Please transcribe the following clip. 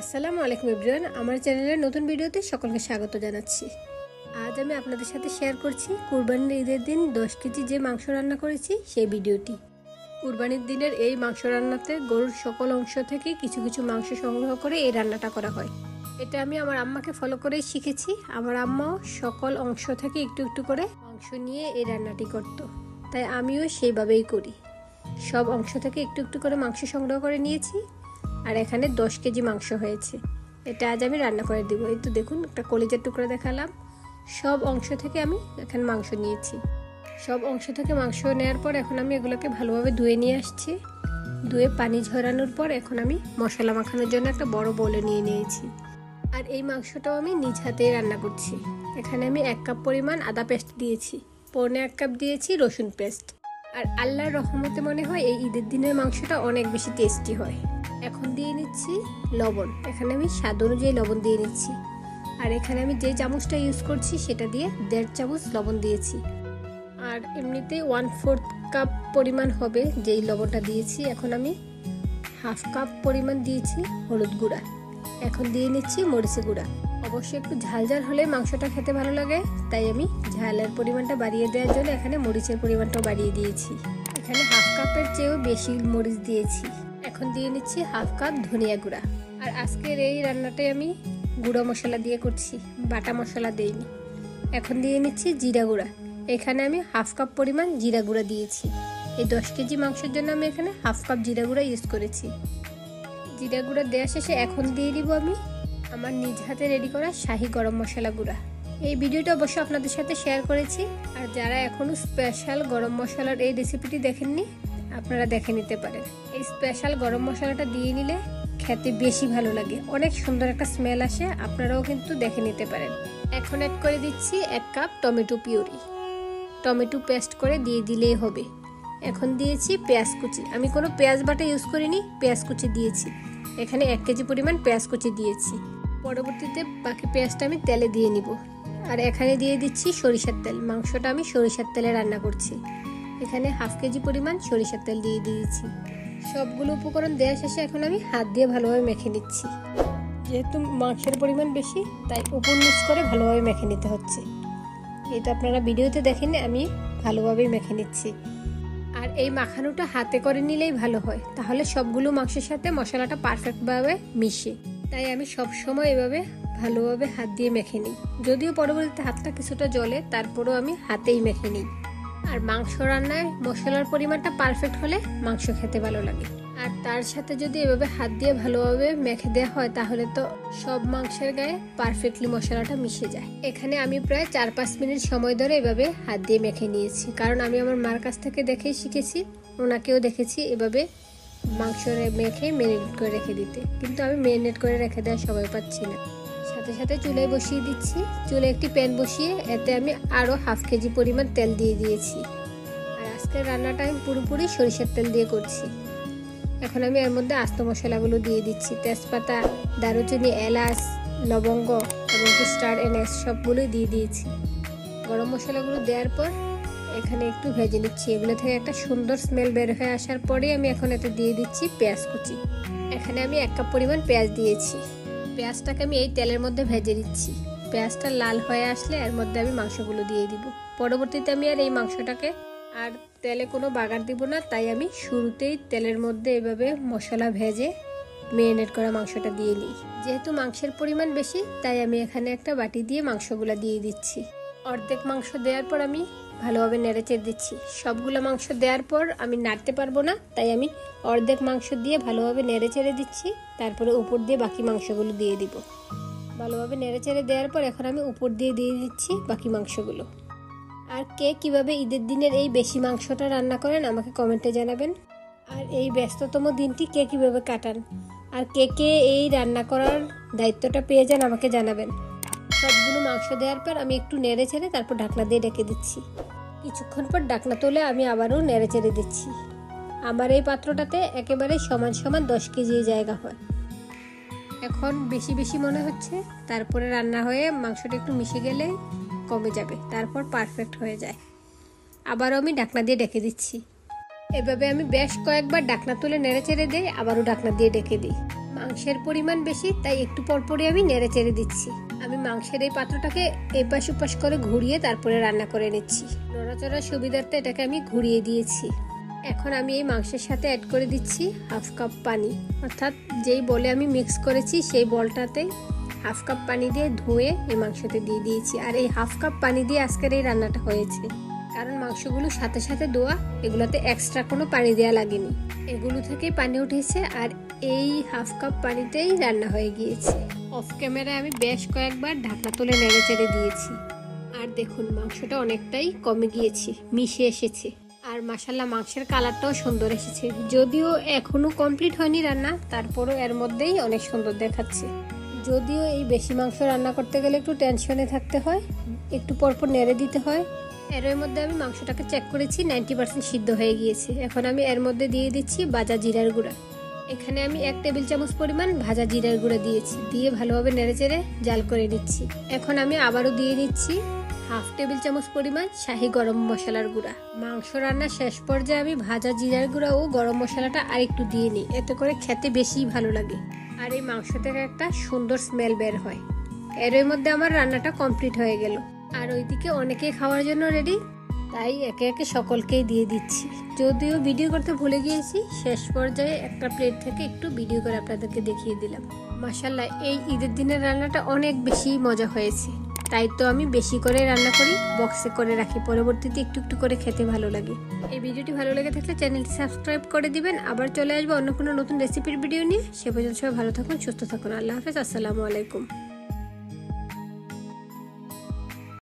আসসালামু আলাইকুম এভরিওয়ান, আমার চ্যানেলের নতুন ভিডিওতে সকলকে স্বাগত জানাচ্ছি। আজ আমি আপনাদের সাথে শেয়ার করছি কুরবানির ঈদের দিন 10 কেজি যে মাংস রান্না করেছি সেই ভিডিওটি। কুরবানির দিনের এই মাংস রান্নাতে গরুর সকল অংশ থেকে কিছু কিছু মাংস সংগ্রহ করে এই রান্নাটা করা হয়। এটা আমি আমার আম্মাকে ফলো করেই শিখেছি। আমার আম্মাও সকল অংশ থেকে একটু একটু করে মাংস নিয়ে এই রান্নাটি করত, তাই আমিও সেইভাবেই করি। সব অংশ থেকে একটু একটু করে মাংস সংগ্রহ করে নিয়েছি, আর এখানে 10 কেজি মাংস হয়েছে। এটা আজ আমি রান্না করে দিব। এই তো দেখুন, একটা কলিজার টুকরা দেখালাম। সব অংশ থেকে আমি এখানে মাংস নিয়েছি। সব অংশ থেকে মাংস নেওয়ার পর এখন আমি এগুলোকে ভালোভাবে ধুয়ে নিয়ে আসছি। ধুয়ে পানি ঝরানোর পর এখন আমি মশলা মাখানোর জন্য একটা বড় বোলে নিয়ে নিয়েছি। আর এই মাংসটাও আমি নিজ হাতেই রান্না করছি। এখানে আমি 1 কাপ পরিমাণ আদা পেস্ট দিয়েছি, 1.25 কাপ দিয়েছি রসুন পেস্ট। আর আল্লাহর রহমতে মনে হয় এই ঈদের দিনের মাংসটা অনেক বেশি টেস্টি হয়। এখন দিয়ে নিচ্ছি লবণ। এখানে আমি স্বাদ অনুযায়ী লবণ দিয়ে নিচ্ছি। আর এখানে আমি যে চামচটা ইউজ করছি সেটা দিয়ে 1.5 চামচ লবণ দিয়েছি। আর এমনিতেই 1/4 কাপ পরিমাণ হবে যেই লবণটা দিয়েছি। এখন আমি 1/2 কাপ পরিমাণ দিয়েছি হলুদ গুঁড়া। এখন দিয়ে নিচ্ছি মরিচের গুঁড়া। অবশ্যই একটু ঝাল ঝাল হলে মাংসটা খেতে ভালো লাগে, তাই আমি ঝালের পরিমাণটা বাড়িয়ে দেওয়ার জন্য এখানে মরিচের পরিমাণটাও বাড়িয়ে দিয়েছি। এখানে 1/2 কাপের চেয়েও বেশি মরিচ দিয়েছি। এখন দিয়ে নিচ্ছি 1/2 কাপ ধনিয়া গুঁড়া। আর আজকের এই রান্নাটাই আমি গুঁড়ো মশলা দিয়ে করছি, বাটা মশলা দেইনি। এখন দিয়ে নিচ্ছি জিরা গুঁড়া। এখানে আমি 1/2 কাপ পরিমাণ জিরা গুঁড়া দিয়েছি। এই 10 কেজি মাংসের জন্য আমি এখানে 1/2 কাপ জিরা গুঁড়া ইউজ করেছি। জিরা গুঁড়া দেওয়া শেষে এখন দিয়ে দিব আমি আমার নিজ হাতে রেডি করা শাহি গরম মশলা গুঁড়া। এই ভিডিওটা অবশ্য আপনাদের সাথে শেয়ার করেছি। আর যারা এখনো স্পেশাল গরম মশলার এই রেসিপিটি দেখেননি, আপনারা দেখে নিতে পারেন। এই স্পেশাল গরম মশলাটা দিয়ে নিলে খেতে বেশি ভালো লাগে, অনেক সুন্দর একটা স্মেল আসে। আপনারাও কিন্তু দেখে নিতে পারেন। এখন অ্যাড করে দিচ্ছি 1 cup tomato puree. Tomato paste করে দিয়ে দিলেই হবে। এখন দিয়েছি পেঁয়াজ কুচি। আমি কোনো পেঁয়াজ বাটা ইউজ করিনি, পেঁয়াজ কুচি দিয়েছি। এখানে 1 কেজি পরিমাণ পেঁয়াজ কুচি দিয়েছি। পরবর্তীতে বাকি পেঁয়াজটা আমি তেলে দিয়ে নিব। আর এখানে দিয়ে দিচ্ছি সরিষার তেল। মাংসটা আমি সরিষার তেলে রান্না করছি। এখানে 1/2 কেজি পরিমাণ সরিষার তেল দিয়ে দিয়েছি। সবগুলো উপকরণ দেওয়া শেষে এখন আমি হাত দিয়ে ভালোভাবে মেখে নিচ্ছি। যেহেতু মাংসের পরিমাণ বেশি, তাই উপর নিচ করে ভালোভাবে মেখে নিতে হচ্ছে। এটা আপনারা ভিডিওতে দেখেন, আমি ভালোভাবেই মেখে নিচ্ছি। আর এই মাখানোটা হাতে করে নিলেই ভালো হয়, তাহলে সবগুলো মাংসের সাথে মশলাটা পারফেক্টভাবে মিশে। তাই আমি সব সময় এভাবে ভালোভাবে হাত দিয়ে মেখে নিই। যদিও পরবর্তীতে হাতটা কিছুটা জ্বলে, তারপরেও আমি হাতেই মেখে নিই। আর মাংস রান্নায় মশলার পরিমাণটা পারফেক্ট হলে মাংস খেতে ভালো লাগে। আর তার সাথে যদি এভাবে হাত দিয়ে ভালোভাবে মেখে দেওয়া হয়, তাহলে তো সব মাংসের গায়ে পারফেক্টলি মশলাটা মিশে যায়। এখানে আমি প্রায় 4-5 মিনিট সময় ধরে এভাবে হাত দিয়ে মেখে নিয়েছি, কারণ আমি আমার মার কাছ থেকে দেখেই শিখেছি। ওনাকেও দেখেছি এভাবে মাংস মেখে ম্যারিনেট করে রেখে দিতে, কিন্তু আমি ম্যারিনেট করে রেখে দেওয়ার সময় পাচ্ছি না। সাথে সাথে চুলায় বসিয়ে দিচ্ছি। চুলায় একটি প্যান বসিয়ে এতে আমি আরও 1/2 কেজি পরিমাণ তেল দিয়ে দিয়েছি। আর আজকের রান্নাটা আমি পুরোপুরি সরিষার তেল দিয়ে করছি। এখন আমি এর মধ্যে আস্ত মশলাগুলো দিয়ে দিচ্ছি। তেজপাতা, দারুচিনি, এলাচ, লবঙ্গ এবং স্টার এনাস সবগুলোই দিয়ে দিয়েছি। গরম মশলাগুলো দেওয়ার পর এখানে একটু ভেজে নিচ্ছি। এগুলো থেকে একটা সুন্দর স্মেল বের হয়ে আসার পরে আমি এখন এতে দিয়ে দিচ্ছি পেঁয়াজ কুচি। এখানে আমি 1 কাপ পরিমাণ পেঁয়াজ দিয়েছি। পেঁয়াজটাকে আমি এই তেলের মধ্যে ভেজে নিচ্ছি। পেঁয়াজটা লাল হয়ে আসলে এর মধ্যে আমি মাংসগুলো দিয়ে দিব। পরবর্তীতে আমি আর এই মাংসটাকে আর তেলে কোনো বাগার দিব না, তাই আমি শুরুতেই তেলের মধ্যে এভাবে মশলা ভেজে ম্যারিনেট করা মাংসটা দিয়ে নিই। যেহেতু মাংসের পরিমাণ বেশি, তাই আমি এখানে একটা বাটি দিয়ে মাংসগুলো দিয়ে দিচ্ছি। অর্ধেক মাংস দেওয়ার পর আমি ভালোভাবে নেড়েচেড়ে দিচ্ছি। সবগুলো মাংস দেওয়ার পর আমি নাড়তে পারবো না, তাই আমি অর্ধেক মাংস দিয়ে ভালোভাবে নেড়েচেড়ে দিচ্ছি। তারপরে উপর দিয়ে বাকি মাংসগুলো দিয়ে দিব। ভালোভাবে নেড়েচেড়ে দেওয়ার পর এখন আমি উপর দিয়ে দিচ্ছি বাকি মাংসগুলো। আর কে কিভাবে ঈদের দিনের এই বেশি মাংসটা রান্না করেন আমাকে কমেন্টে জানাবেন। আর এই ব্যস্ততম দিনটি কে কিভাবে কাটান, আর কে কে এই রান্না করার দায়িত্বটা পেয়ে যান আমাকে জানাবেন। সবগুলো মাংস দেওয়ার পর আমি একটু নেড়ে ছেড়ে তারপর ঢাকনা দিয়ে ঢেকে দিচ্ছি। কিছুক্ষণ পর ঢাকনা তুলে আমি আবারও নেড়ে চেড়ে দিচ্ছি। আমার এই পাত্রটাতে একেবারে সমান সমান 10 কেজি জায়গা হয়। এখন বেশি বেশি মনে হচ্ছে, তারপরে রান্না হয়ে মাংসটা একটু মিশে গেলে কমে যাবে, তারপর পারফেক্ট হয়ে যায়। আবারও আমি ঢাকনা দিয়ে ঢেকে দিচ্ছি। এভাবে আমি বেশ কয়েকবার ঢাকনা তুলে নেড়ে চেড়ে দিই, আবারও ঢাকনা দিয়ে ঢেকে দিই। মাংসের পরিমাণ বেশি, তাই একটু পরপরই আমি নেড়ে চেড়ে দিচ্ছি। আমি মাংসের এই পাত্রটাকে এপাশ ওপাশ করে ঘুরিয়ে তারপরে রান্না করে নিচ্ছি। নড়াচড়ার সুবিধার্থে এটাকে আমি ঘুরিয়ে দিয়েছি। এখন আমি এই মাংসের সাথে অ্যাড করে দিচ্ছি হাফ কাপ পানি, অর্থাৎ যেই বলে আমি মিক্স করেছি সেই বলটাতে হাফ কাপ পানি দিয়ে ধুয়ে এই মাংসতে দিয়ে দিয়েছি। আর এই হাফ কাপ পানি দিয়ে আজকের এই রান্নাটা হয়েছে, কারণ মাংসগুলো সাথে সাথে ধোয়া, এগুলোতে এক্সট্রা কোনো পানি দেওয়া লাগেনি, এগুলো থেকেই পানি উঠেছে। আর এই হাফ কাপ পানিতেই রান্না হয়ে গিয়েছে। অফ ক্যামেরায় আমি বেশ কয়েকবার ঢাকনা তুলে নেড়ে চেড়ে দিয়েছি। আর দেখুন মাংসটা অনেকটাই কমে গিয়েছে, মিশে এসেছে। আর মাশাল্লাহ মাংসের কালারটাও সুন্দর এসেছে। যদিও এখনো কমপ্লিট হয়নি রান্না, তারপরও এর মধ্যেই অনেক সুন্দর দেখাচ্ছে। যদিও এই বেশি মাংস রান্না করতে গেলে একটু টেনশনে থাকতে হয়, একটু পরপর নেড়ে দিতে হয়। এর মধ্যে আমি মাংসটাকে চেক করেছি, 90% সিদ্ধ হয়ে গিয়েছে। এখন আমি এর মধ্যে দিয়ে দিচ্ছি ভাজা জিরার গুঁড়া। এখানে আমি 1 টেবিল চামচ পরিমাণ ভাজা জিরার গুঁড়া দিয়েছি, দিয়ে ভালোভাবে নেড়ে চেড়ে জাল করে নিচ্ছি। এখন আমি আবারও দিয়ে দিচ্ছি হাফ টেবিল চামচ পরিমাণ শাহি গরম মশলার গুঁড়া। মাংস রান্নার শেষ পর্যায়ে আমি ভাজা জিরার গুঁড়া ও গরম মশলাটা আরেকটু দিয়ে নিই, এতে করে খেতে বেশি ভালো লাগে আর এই মাংস থেকে একটা সুন্দর স্মেল বের হয়। এর মধ্যে আমার রান্নাটা কমপ্লিট হয়ে গেল। আর ওইদিকে অনেকেই খাওয়ার জন্য রেডি, তাই একে একে সকলকেই দিয়ে দিচ্ছি। যদিও ভিডিও করতে ভুলে গিয়েছি, শেষ পর্যায়ে একটা প্লেট থেকে একটু ভিডিও করে আপনাদেরকে দেখিয়ে দিলাম। মাশাআল্লাহ এই ঈদের দিনের রান্নাটা অনেক বেশি মজা হয়েছে, তাই তো আমি বেশি করে রান্না করি, বক্সে করে রাখি, পরবর্তীতে একটু একটু করে খেতে ভালো লাগে। এই ভিডিওটি ভালো লেগে থাকলে চ্যানেলটি সাবস্ক্রাইব করে দিবেন। আবার চলে আসবো অন্য কোনো নতুন রেসিপির ভিডিও নিয়ে। সে পর্যন্ত সবাই ভালো থাকুন, সুস্থ থাকুন। আল্লাহ হাফেজ, আসসালামু আলাইকুম।